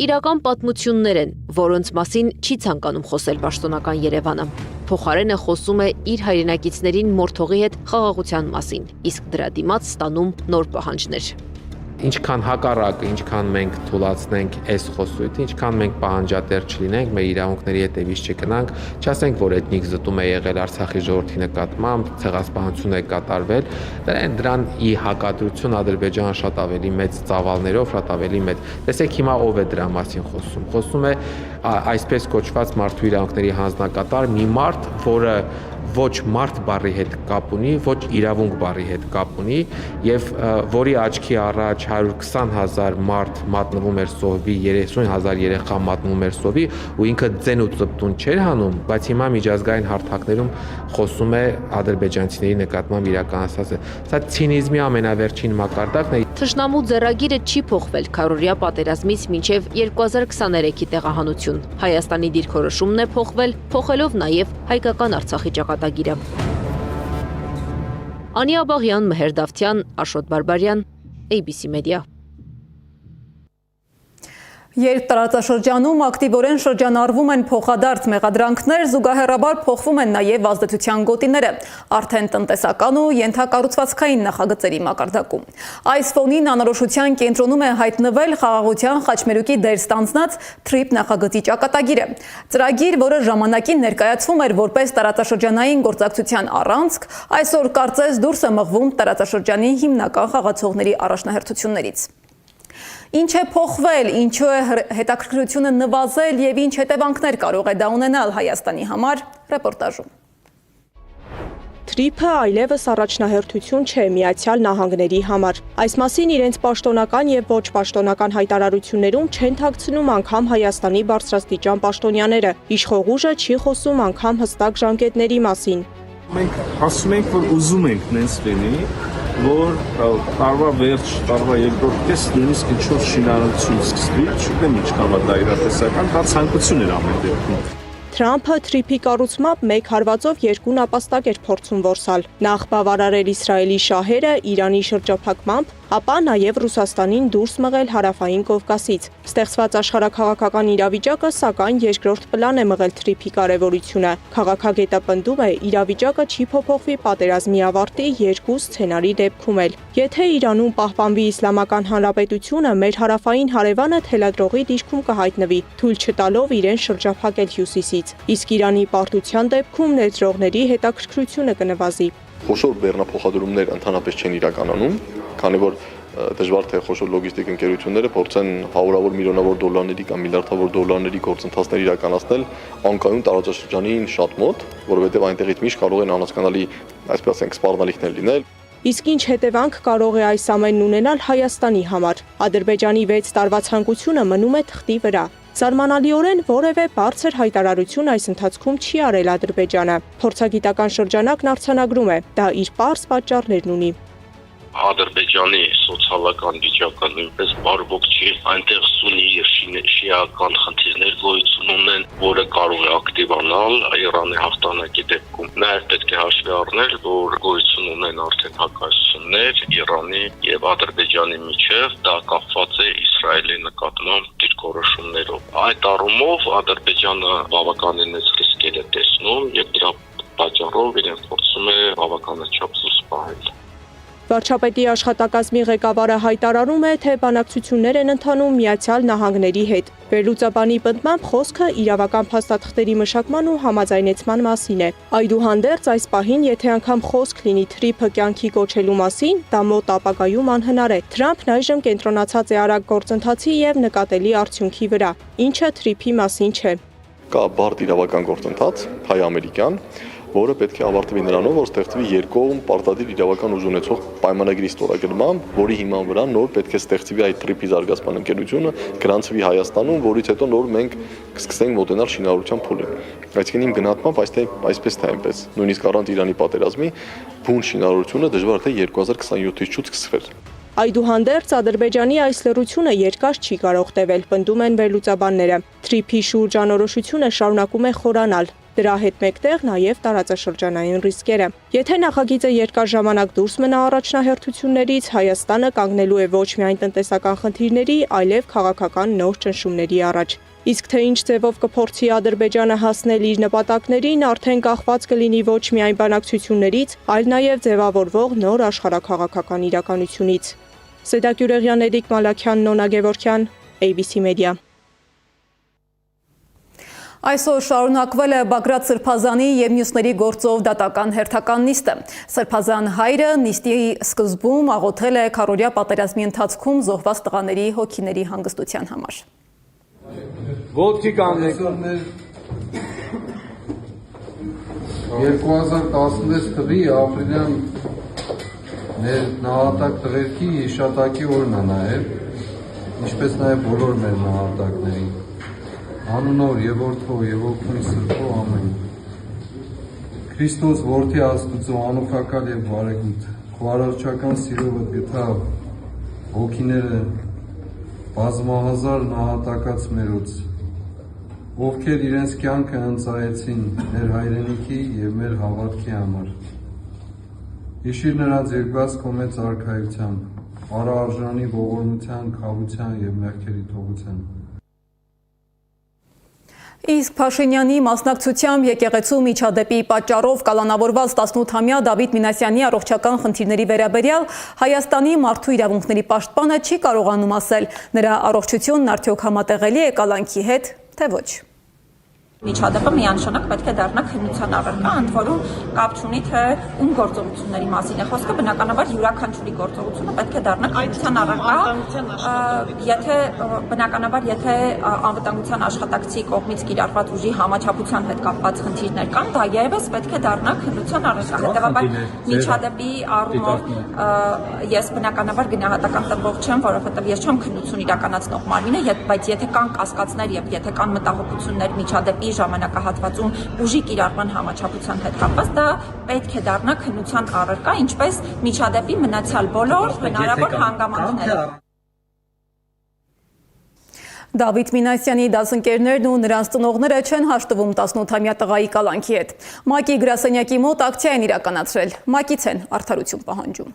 Իրական պատմություններ են, որոնց մասին չի ցանկանում խոսել պաշտոնական Երևանը։ Փոխարենը խոսում է իր հայրենակիցներին մորթողի հետ խաղաղության մասին, իսկ դրա դիմաց ստանում նոր պահանջներ։ Ինչքան հակառակը, ինչքան մենք թույլատնենք այս խոսույթը, ինչքան մենք պահանջատեր չլինենք, մեր իրավունքների հետևից չգնանք, չասենք, որ էթնիկ զտում է եղել Արցախի ժողովրդի նկատմամբ, ցեղասպանություն է կատարվել, դրան ի հակադրություն Ադրբեջանը շատ ավելի մեծ ծավալներով, շատ ավելի մեծ։ Տեսեք հիմա ով է դրա մասին խոսում։ Խոսում է այսպես կոչված մարդու իրավունքների հանձնակատար մի մարդ, որը ոչ մարդ բառի հետ կապ ունի, ոչ իրավունք բառի հետ կապ ունի եւ որի աչքի առաջ 120,000 մարդ մատնվում էր սովի, 30,000 երեխա մատնվում էր սովի ու ինքը ձեն ու ծպտուն չէր հանում, բայց հիմա միջազգային հարթակներում խոսում է ադրբեջանցիների նկատմամբ իրականացած է։ Սա ցինիզմի ամենավերջին մակարդակն է։ Թշնամու ձեռագիրը չի փոխվել քարորիա պատերազմից մինչև 2023-ի տեղահանություն։ Հայաստանի դիրքորոշումն է փոխվել, փոխելով նաև հայկական Արցախի ճակատագիրը։ Անի Աբաղյան, Մհեր Դավթյան, Աշոտ Բարբարյան, ABC Media։ Երբ տարածաշրջանում ակտիվորեն շրջանառվում են փոխադարձ մեղադրանքներ, զուգահեռաբար փոխվում են նաև ազդեցության գոտիները, արդեն տնտեսական ու ենթակառուցվածքային նախագծերի մակարդակում։ Այս ֆոնին անորոշության կենտրոնում է հայտնվել խաղաղության խաչմերուկի դեր ստանձնած TRIP նախագծի ճակատագիրը։ Ծրագիր, որը ժամանակին ներկայացվում էր որպես տարածաշրջանային գործակցության առանցք, այսօր կարծես դուրս է մղվում տարածաշրջանի հիմնական խաղացողների առաջնահերթություններից։ Ինչ է փոխվել, ինչու է հետաքրքրությունը նվազել եւ ինչ հետևանքներ կարող է դա ունենալ Հայաստանի համար, ռեպորտաժում։ TRIP-ը այլևս առաջնահերթություն չէ Միացյալ Նահանգների համար։ Այս մասին իրենց պաշտոնական եւ ոչ պաշտոնական հայտարարություններում չեն թաքցնում անգամ Հայաստանի բարձրաստիճան պաշտոնյաները։ Իշխող ուժը չի խոսում անգամ հստակ ժամկետների մասին։ Մենք ասում ենք, որ ուզում ենք նենց լինի, որ տարվա վերջ, տարվա երկրորդ կես նույնիսկ ինչ-որ շինարարություն սկսվի, չգիտեմ ինչքան դա իրատեսական, դա ցանկություն էր ամեն դեպքում։ Թրամփը TRIP-ի կառուցմամբ մեկ հարվածով երկու նապաստակ էր փորձում որսալ։ Նախ բավարարել Իսրայելի շահերը Իրանի շրջափակմամբ, ապա նաև Ռուսաստանին դուրս մղել Հարավային Կովկասից։ Ստեղծված աշխարհաքաղաքական իրավիճակը սակայն երկրորդ պլան է մղել TRIP-ի կարևորությունը։ Քաղաքագետը պնդում է, իրավիճակը չի փոփոխվի պատերազմի ավարտի երկու սցենարի դեպքում էլ։ Եթե Իրանում պահպանվի Իսլամական Հանրապետությունը, մեր հարավային հարևանը թելադրողի դիրքում կհայտնվի, թույլ չտալով իրեն շրջափակել հյուսիսից։ Իսկ Իրանի պարտության դեպքում ներդրողների հետաքրքրությունը կնվազի։ Խոշոր բեռնափոխադրումներ ընդհանրապես չեն իրականանում, քանի որ դժվար թե խոշոր լոգիստիկ ընկերությունները փորձեն հարյուրավոր միլիոնավոր դոլարների կամ միլիարդավոր դոլարների գործընթացներ իրականացնել անկայուն տարածաշրջանին շատ մոտ, որովհետև այնտեղից միշտ կարող են անհասկանալի, այսպես ասենք, սպառնալիքներ լինել։ Իսկ ինչ հետևանք կարող է այս ամենն ունենալ Հայաստանի համար։ Ադրբեջանի 6 տարվա ցանկությունը մնում է թղթի վրա։ Զարմանալիորեն որևէ բարձր հայտարարություն այս ընթացքում չի արել Ադրբեջանը։ Փորձագիտական շրջանակն արձանագրում է, դա իր պարզ պատճառներն ունի։ Ադրբեջանի սոցիալական վիճակը նույնպես բարվոք չի, այնտեղ սունի եւ շիական խնդիրներ գոյություն ունեն, որը կարող է ակտիվանալ Իրանի հաղթանակի դեպքում։ Նաեւ պետք է հաշվի առնել, որ գոյություն ունեն արդեն հակասություններ Իրանի եւ Ադրբեջանի միջև, դա կապված է Իսրայելի նկատմամբ դիրքորոշումներով։ Այդ առումով Ադրբեջանը բավականին մեծ ռիսկեր է տեսնում եւ դրա պատճառով իրեն փորձում է բավականաչափ զուսպ պահել։ Վարչապետի աշխատակազմի ղեկավարը հայտարարում է, թե բանակցություններ են ընթանում Միացյալ Նահանգների հետ։ Վերլուծաբանի պնդմամբ խոսքը իրավական փաստաթղթերի մշակման ու համաձայնեցման մասին է։ Այդուհանդերձ այս պահին, եթե անգամ խոսք լինի TRIP-ը կյանքի կոչելու մասին, դա մոտ ապագայում անհնար է։ Թրամփն այժմ կենտրոնացած է արագ գործընթացի եւ նկատելի արդյունքի վրա, ինչը TRIP-ի մասին չէ։ Կա բարդ իրավական գործընթաց հայ-ամերիկյան, որը պետք է ավարտվի նրանով, որ ստեղծվի երկկողմ պարտադիր իրավական ուժ ունեցող պայմանագրի ստորագրմամբ, որի հիման վրա նոր պետք է ստեղծվի այդ TRIP-ի զարգացման ընկերությունը, գրանցվի Հայաստանում, որից հետո նոր մենք կսկսենք մոտենալ շինարարության փուլին։ Այսինքն իմ գնահատմամբ այսպես թե այնպես, նույնիսկ առանց Իրանի պատերազմի բուն շինարարությունը դժվար թե 2027-ից շուտ սկսվեր։ Այդուհանդերձ Ադրբեջանի այս լռությունը երկար չի կարող տևել, պնդում են վերլուծաբանները։ Թրիփի շուրջ անորոշությունը շարունակում է խորանալ։ Դրա հետ մեկտեղ նաև տարածաշրջանային ռիսկերը։ Եթե նախագիծը երկար ժամանակ դուրս մնա առաջնահերթություններից, Հայաստանը կանգնելու է ոչ միայն տնտեսական խնդիրների, այլև քաղաքական նոր ճնշումների առաջ։ Իսկ թե ինչ ձևով կփորձի Ադրբեջանը հասնել իր նպատակներին, արդեն կախված կլինի ոչ միայն բանակցություններից, այլ նաև ձևավորվող նոր աշխարհաքաղաքական իրականությունից։ Սեդակ Յուրեղյան, Էդիկ Մալաքյան, Նոնա Գևորգյան, ABC Media։ Այսօր շարունակվել է Բագրատ Սրբազանի և մյուսների գործով դատական հերթական նիստը։ Սրբազան հայրը նիստի սկզբում աղոթել է քառօրյա պատերազմի ընթացքում զոհված տղաների հոգիների հանգստության համար։ Ոտքի կանգնեք։ 2016 թվի ապրիլյան մեր նահատակ տղերքի հիշատակի օրն է նաև, ինչպես նաև բոլոր մեր նահատակների։ Անունով եւ որդու եւ օգնի սրբո ամեն։ Քրիստոս որդի Աստծո անուխակալ եւ բարեգութ, քո արարչական սիրովը գտա հոգիները բազմահազար նահատակած մերոց, ովքեր իրենց կյանքը ընծայեցին մեր հայրենիքի եւ մեր հավատքի համար։ Հիշիր նրանց երկված քո մեծ արքայությամբ, արարժանի ողորմության, քավության եւ մեղքերի թողության։ Իսկ Փաշինյանի մասնակցությամբ եկեղեցու միջադեպի պատճառով կալանավորված 18-ամյա Դավիթ Մինասյանի առողջական խնդիրների վերաբերյալ Հայաստանի մարդու իրավունքների պաշտպանը չի կարողանում ասել, նրա առողջությունն արդյոք համատեղելի է կալանքի հետ, թե ոչ։ Միջադեպը միանշանակ պետք է դառնա քննության առարկա, ընդ որում կապ չունի թե ում գործողությունների մասին է խոսքը, բնականաբար յուրաքանչյուրի գործողությունը պետք է դառնա քննության առարկա, եթե անվտանգության աշխատակցի կողմից կիրառված ուժի համաչափության հետ կապված խնդիրներ կան, դա եւս պետք է դառնա քննության առարկա։ Հետևաբար միջադեպի առումով ես բնականաբար գնահատական տրվող չեմ, որովհետեւ ես չեմ քննություն իրականացնող մարմինը, բայց եթե կան կասկածներ եւ եթե կան մտահոգություններ միջադեպի ժամանակահատվածում ուժի կիրառման համաչափության հետ կապված, դա պետք է դառնա քննության առարկա, ինչպես միջադեպի մնացյալ բոլոր հնարավոր հանգամանքները։ Դավիթ Մինասյանի դասընկերներն ու նրանց ծնողները չեն հաշտվում 18-ամյա տղայի կալանքի հետ։ ՄԱԿ-ի գրասենյակի մոտ ակցիա են իրականացրել։ ՄԱԿ-ից են արդարություն պահանջում։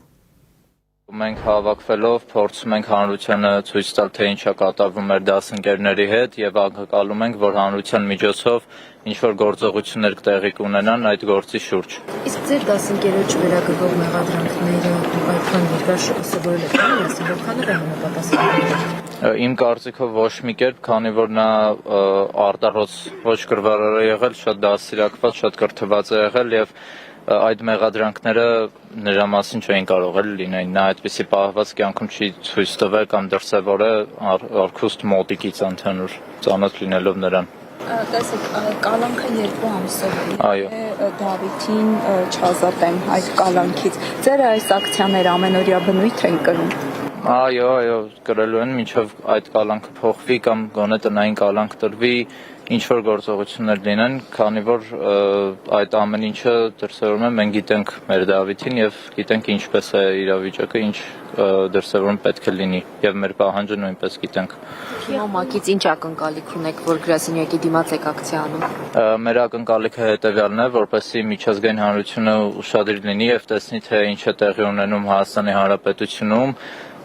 Մենք հավաքվելով փորձում ենք հանրությանը ցույց տալ, թե ինչ է կատարվում մեր դասընկերների հետ եւ ակնկալում ենք, որ հանրության միջոցով ինչ որ գործողություններ տեղի կունենան այդ գործի շուրջ։ Իսկ ձեր դասընկերոջ վերագրվող մեղադրանքները այդքան երկար սովորել եք, որքանով է համապատասխանում։ Իմ կարծիքով ոչ մի կերպ, քանի որ նա արտառոց ոչ կրվարար է եղել, շատ դաստիարակված, շատ կրթված է եղել եւ այդ մեղադրանքները նրա մասին չէին կարող լինել, նա այդպիսի պահված կյանքում չի ցույց տվել կամ դրսևորել արքուստ մոտիկից ընդհանուր ծանոթ լինելով նրան։ Տեսեք, կալանքը 2 ամսով է։ Այո։ Դավիթին չազատեմ այդ կալանքից։ Ձեր այս ակցիաները ամենօրյա բնույթ են կրում։ Այո, կրելու են, մինչև այդ կալանքը փոխվի կամ գոնե տնային կալանք տրվի, ինչ որ գործողություններ լինեն, քանի որ այդ ամեն ինչը դրսևորում է, մենք գիտենք մեր Դավիթին եւ գիտենք ինչպես է իրավիճակը, ինչ դրսևորում պետք է լինի եւ մեր պահանջը նույնպես գիտենք։ Հիմա ՄԱԿ-ից ինչ ակնկալիք ունեք, որ գրասենյակի դիմաց եք ակցիա անում։ Մեր ակնկալիքը հետեւյալն է, որպեսզի միջազգային հանրությունը ուշադիր լինի եւ տեսնի, թե ինչ է տեղի ունենում Հայաստանի Հանրապետությունում,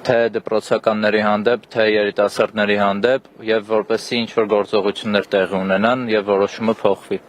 թե դպրոցականների հանդեպ, թե երիտասարդների հանդեպ եւ որպեսզի ինչ որ գործողություններ տեղի ունենան եւ որոշումը փոխվի։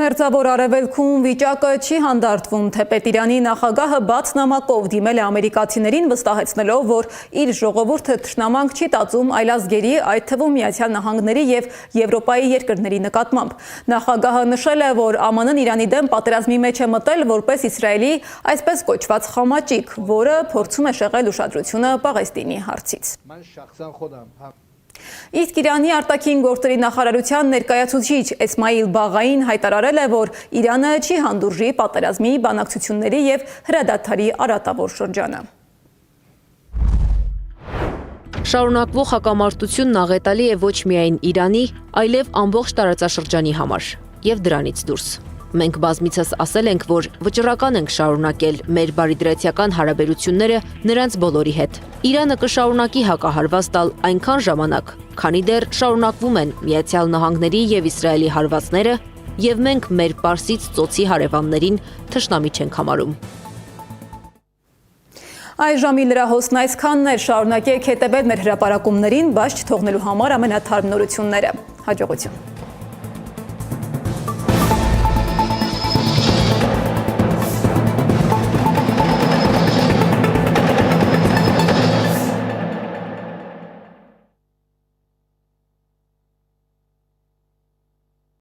Մերձավոր Արևելքում վիճակը չի հանդարտվում, թեպետ Իրանի նախագահը բաց նամակով դիմել է ամերիկացիներին վստահեցնելով, որ իր ժողովուրդը թշնամանք չի տածում այլազգերի, այդ թվում Միացյալ Նահանգների եւ Եվրոպայի երկրների նկատմամբ։ Նախագահը նշել է, որ ԱՄՆ-ն Իրանի դեմ պատերազմի մեջ է մտել որպես Իսրայելի այսպես կոչված խամաճիկ, որը փորձում է շեղել ուշադրությունը Պաղեստինի հարցից։ Իսկ Իրանի արտաքին գործերի նախարարության ներկայացուցիչ Էսմայիլ Բաղային հայտարարել է, որ Իրանը չի հանդուրժի պատերազմի, բանակցությունների եւ հրադադարի արատավոր շրջանը։ Շարունակվող հակամարտությունն աղետալի է ոչ միայն Իրանի, այլև ամբողջ տարածաշրջանի համար եւ դրանից դուրս։ Մենք բազմիցս ասել ենք, որ վճռական ենք շարունակել մեր բարիդրացիական հարաբերությունները նրանց բոլորի հետ։ Իրանը կշարունակի հակահարված տալ այնքան ժամանակ, քանի դեռ շարունակվում են Միացյալ Նահանգների եւ Իսրայելի հարվածները, եւ մենք մեր Պարսից ծոցի հարևաններին թշնամի չենք համարում։ Այժմ լրահոսն այսքանն էր, շարունակեք հետևել մեր հրապարակումներին, բայց չթողնելու համար ամենաթարմ նորությունները։ Հաջողություն։